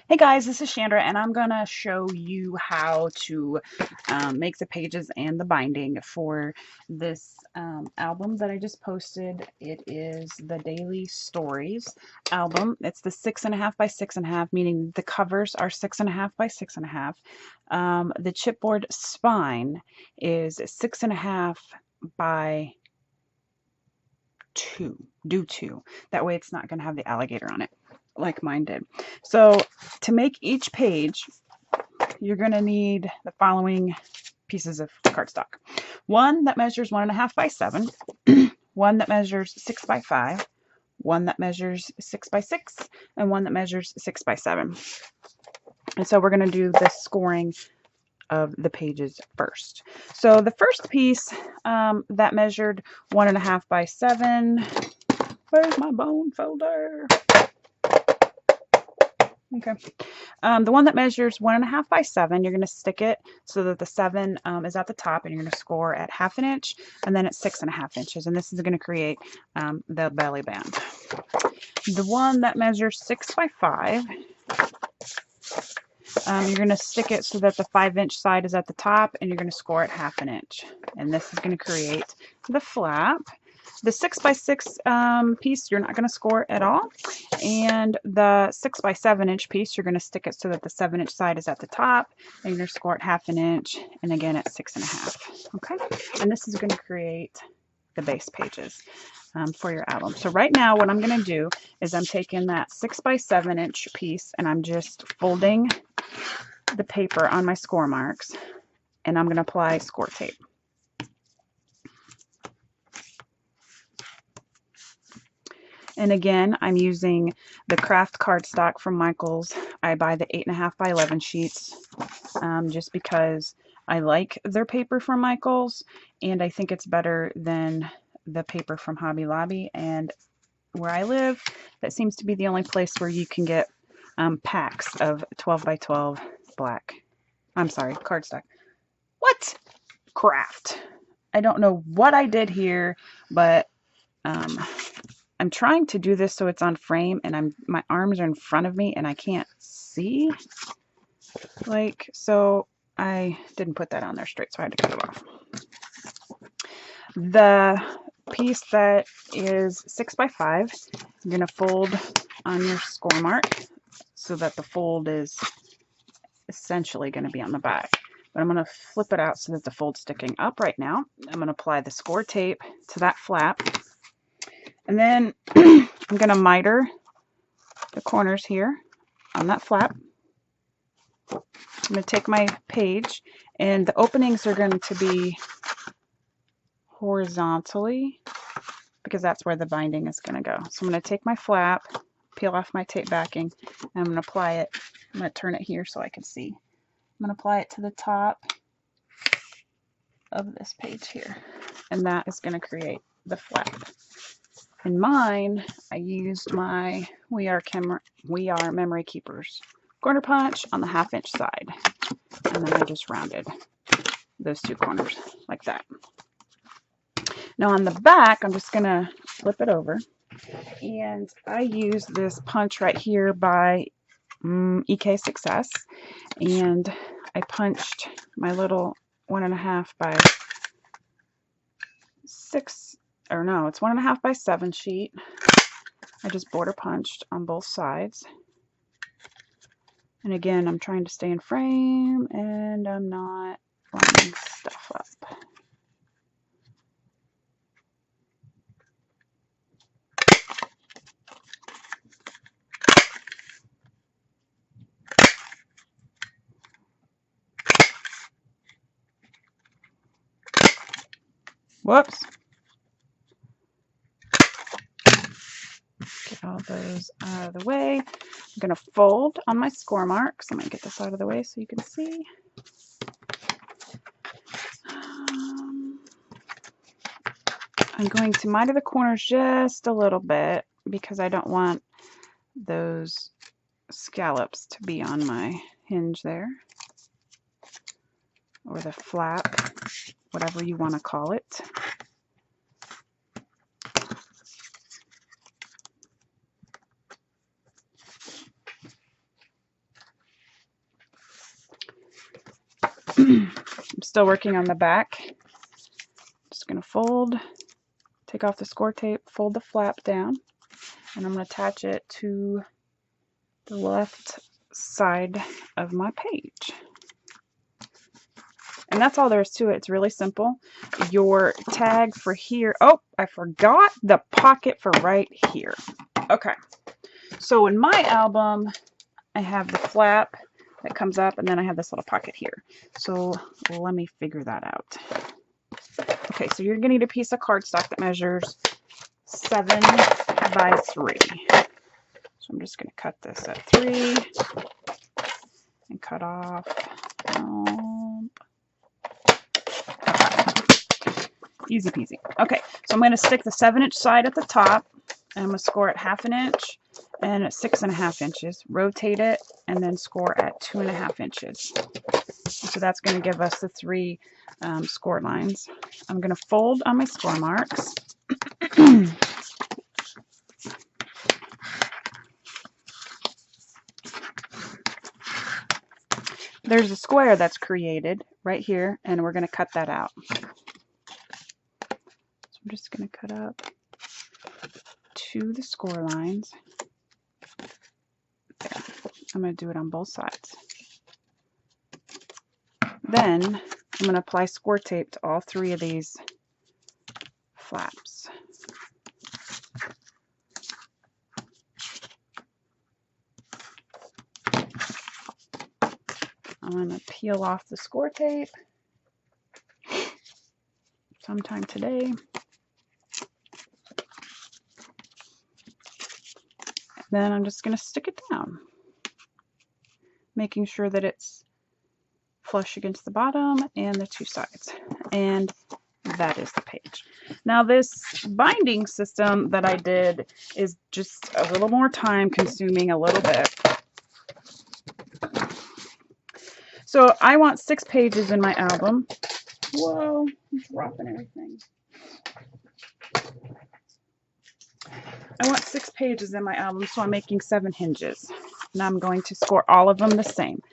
Hey guys, this is Chandra, and I'm gonna show you how to make the pages and the binding for this album that I just posted. It is the Daily Stories album. It's the 6.5 by 6.5, meaning the covers are 6.5 by 6.5. The chipboard spine is 6.5 by 2. That way it's not gonna have the alligator on it like mine did. So to make each page, you're going to need the following pieces of cardstock. One that measures 1.5 by 7, one that measures 6 by 5, one that measures 6 by 6, and one that measures 6 by 7. And so we're going to do the scoring of the pages first. So the first piece that measured 1.5 by 7, where's my bone folder? Okay. The one that measures 1.5 by 7, you're going to stick it so that the 7 is at the top, and you're going to score at 1/2 inch and then at 6.5 inches. And this is going to create the belly band. The one that measures 6 by 5, you're going to stick it so that the 5-inch side is at the top, and you're going to score at 1/2 inch. And this is going to create the flap. The 6 by 6 piece, you're not going to score at all. And the 6 by 7 inch piece, you're going to stick it so that the 7-inch side is at the top, and you're going to score at 1/2 inch, and again at 6.5. Okay, and this is going to create the base pages for your album. So right now, what I'm going to do is I'm taking that 6 by 7 inch piece, and I'm just folding the paper on my score marks, and I'm going to apply score tape. And again, I'm using the craft cardstock from Michaels. I buy the 8.5 by 11 sheets just because I like their paper from Michaels, and I think it's better than the paper from Hobby Lobby. And where I live, that seems to be the only place where you can get packs of 12 by 12 cardstock. What? Craft. I don't know what I did here, but I'm trying to do this so it's on frame, and my arms are in front of me and I can't see. So I didn't put that on there straight, so I had to cut it off. The piece that is 6 by 5, you're going to fold on your score mark so that the fold is essentially going to be on the back. But I'm going to flip it out so that the fold's sticking up right now. I'm going to apply the score tape to that flap. And then I'm going to miter the corners here on that flap. I'm going to take my page, and the openings are going to be horizontally because that's where the binding is going to go. So I'm going to take my flap, peel off my tape backing, and I'm going to apply it. I'm going to turn it here so I can see. I'm going to apply it to the top of this page here, and that is going to create the flap. In mine, I used my We Are Memory Keepers corner punch on the 1/2 inch side, and then I just rounded those 2 corners like that. Now on the back, I'm just going to flip it over, and I use this punch right here by EK Success, and I punched my little 1.5 by 6, or no, it's 1.5 by 7 sheet. I just border punched on both sides. And again, I'm trying to stay in frame, and I'm not lining stuff up. Whoops. Get all those out of the way. I'm going to fold on my score marks. I'm going to get this out of the way so you can see. I'm going to miter the corners just a little bit because I don't want those scallops to be on my hinge there, or the flap, whatever you want to call it. I'm still working on the back. Just going to fold, take off the score tape, fold the flap down, and I'm going to attach it to the left side of my page. And that's all there is to it. It's really simple. Your tag for here. Oh, I forgot the pocket for right here. Okay. So in my album, I have the flap that comes up, and then I have this little pocket here. So let me figure that out. Okay, so you're going to need a piece of cardstock that measures 7 by 3. So I'm just going to cut this at 3 and cut off. Easy peasy. Okay, so I'm going to stick the 7-inch side at the top, and I'm going to score at 1/2 inch and at 6.5 inches. Rotate it, and then score at 2.5 inches. So that's going to give us the 3 score lines. I'm going to fold on my score marks. There's a square that's created right here, and we're going to cut that out. I'm just going to cut up to the score lines. There. I'm going to do it on both sides. Then I'm going to apply score tape to all 3 of these flaps. I'm going to peel off the score tape sometime today. Then I'm just going to stick it down, making sure that it's flush against the bottom and the 2 sides. And that is the page. Now this binding system that I did is just a little more time consuming, a little bit. So I want 6 pages in my album. Whoa, I'm dropping everything. I want 6 pages in my album, so I'm making 7 hinges. Now I'm going to score all of them the same.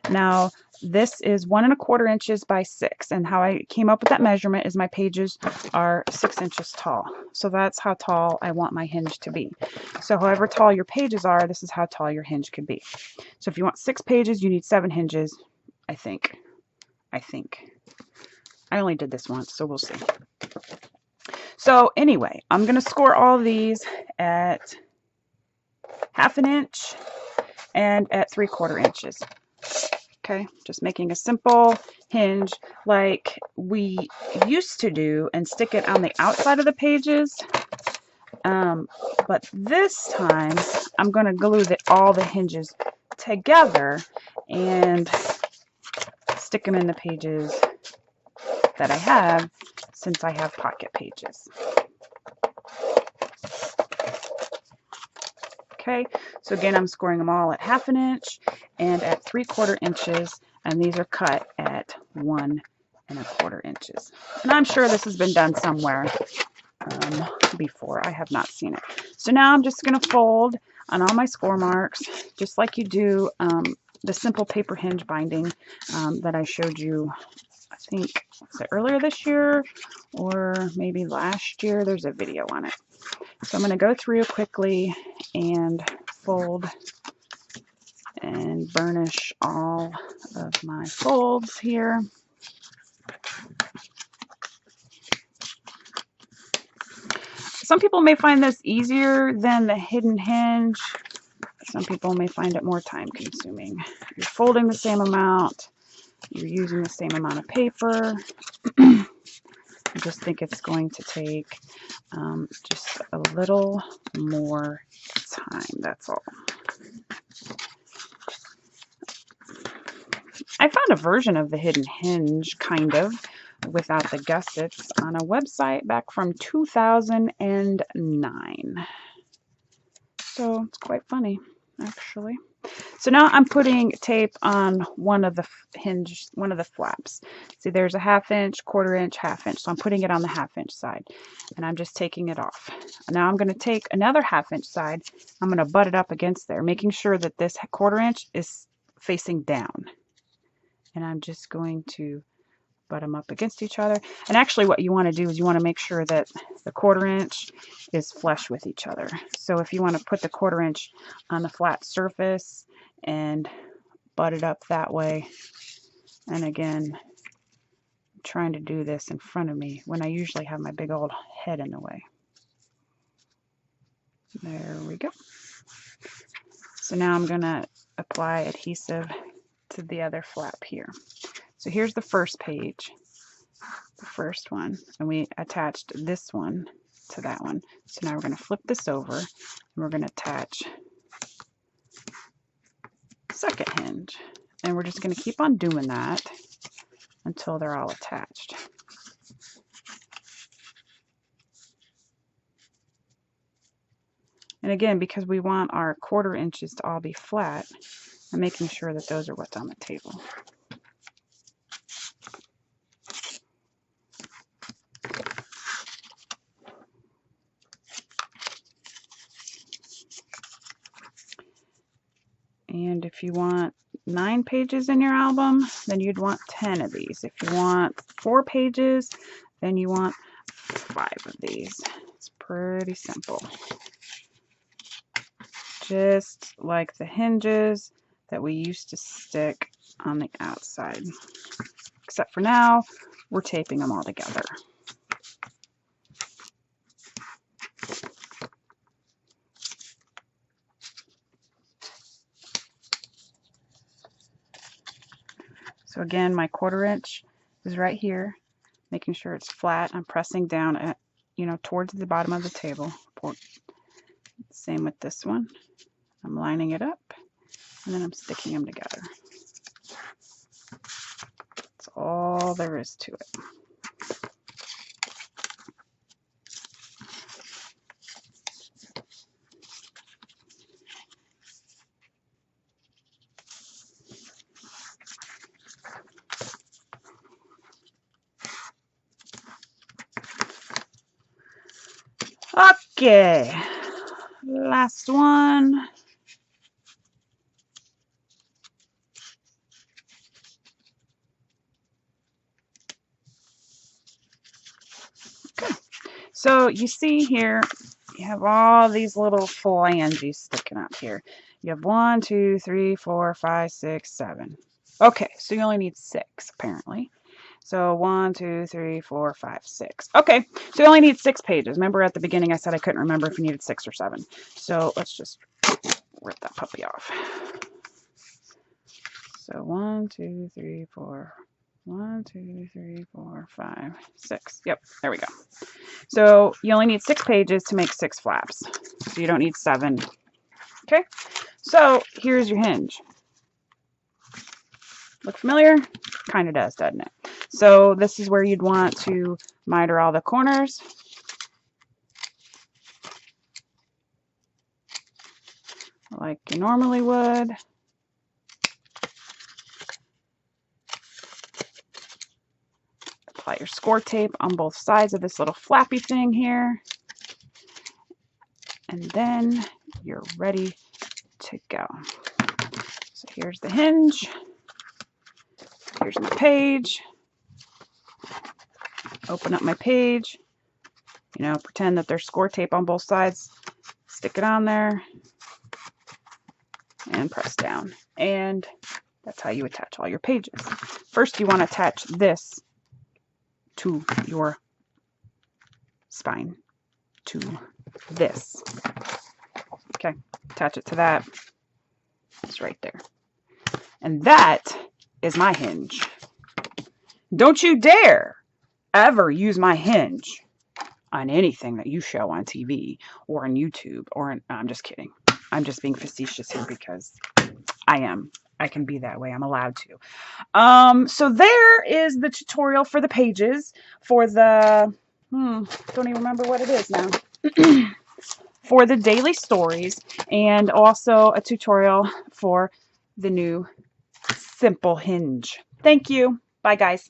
Now this is 1 1/4 inches by 6, and how I came up with that measurement is my pages are 6 inches tall. So that's how tall I want my hinge to be. So however tall your pages are, this is how tall your hinge could be. So if you want 6 pages, you need 7 hinges, I think. I only did this once, so we'll see. So anyway, I'm going to score all of these at 1/2 inch and at 3/4 inches. Okay, just making a simple hinge like we used to do and stick it on the outside of the pages. But this time I'm going to glue all the hinges together and stick them in the pages that I have, since I have pocket pages. Okay, so again, I'm scoring them all at 1/2 inch and at 3/4 inches, and these are cut at 1 1/4 inches. And I'm sure this has been done somewhere before. I have not seen it. So now I'm just going to fold on all my score marks, just like you do the simple paper hinge binding that I showed you, I think, was it earlier this year or maybe last year? There's a video on it. So I'm going to go through quickly and fold and burnish all of my folds here. Some people may find this easier than the hidden hinge. Some people may find it more time consuming. You're folding the same amount. You're using the same amount of paper. I just think it's going to take just a little more time, that's all. I found a version of the hidden hinge, kind of, without the gussets on a website back from 2009. So it's quite funny, actually. So now I'm putting tape on one of the flaps. See, there's a 1/2 inch, 1/4 inch, 1/2 inch. So I'm putting it on the 1/2 inch side, and I'm just taking it off. Now I'm going to take another 1/2 inch side. I'm going to butt it up against there, making sure that this 1/4 inch is facing down. and I'm just going to butt them up against each other. And actually what you want to do is you want to make sure that the 1/4 inch is flush with each other. So if you want to put the 1/4 inch on the flat surface and butt it up that way, and again, I'm trying to do this in front of me when I usually have my big old head in the way. There we go. So now I'm going to apply adhesive to the other flap here. So here's the first page, the first one, and we attached this one to that one. So now we're going to flip this over and we're going to attach the second hinge. And we're just going to keep on doing that until they're all attached. And again, because we want our 1/4 inches to all be flat, I'm making sure that those are what's on the table. And if you want 9 pages in your album, then you'd want 10 of these. If you want 4 pages, then you want 5 of these. It's pretty simple. Just like the hinges that we used to stick on the outside. Except for now, we're taping them all together. So again, my 1/4 inch is right here, making sure it's flat. I'm pressing down at, towards the bottom of the table. Same with this one. I'm lining it up and then I'm sticking them together. That's all there is to it. Okay, last one. Okay. So you see here, you have all these little phalanges sticking up here. You have 1, 2, 3, 4, 5, 6, 7. Okay, so you only need 6 apparently. So 1, 2, 3, 4, 5, 6. Okay, so you only need 6 pages. Remember at the beginning I said I couldn't remember if you needed 6 or 7. So let's just rip that puppy off. So 1, 2, 3, 4. 1, 2, 3, 4, 5, 6. Yep, there we go. So you only need 6 pages to make 6 flaps. So you don't need 7. Okay, so here's your hinge. Look familiar? Kind of does, doesn't it? So this is where you'd want to miter all the corners. Like you normally would. Apply your score tape on both sides of this little flappy thing here. And then you're ready to go. So here's the hinge. Here's my page. Open up my page. Pretend that there's score tape on both sides. Stick it on there. And press down. And that's how you attach all your pages. First, you want to attach this to your spine. To this. Okay, attach it to that. It's right there. And that is my hinge. Don't you dare ever use my hinge on anything that you show on TV or on YouTube or no, I'm just kidding. I'm just being facetious here because I can be that way. I'm allowed to. So there is the tutorial for the pages for the don't even remember what it is now. For the daily stories, and also a tutorial for the new simple hinge. Thank you. Bye, guys.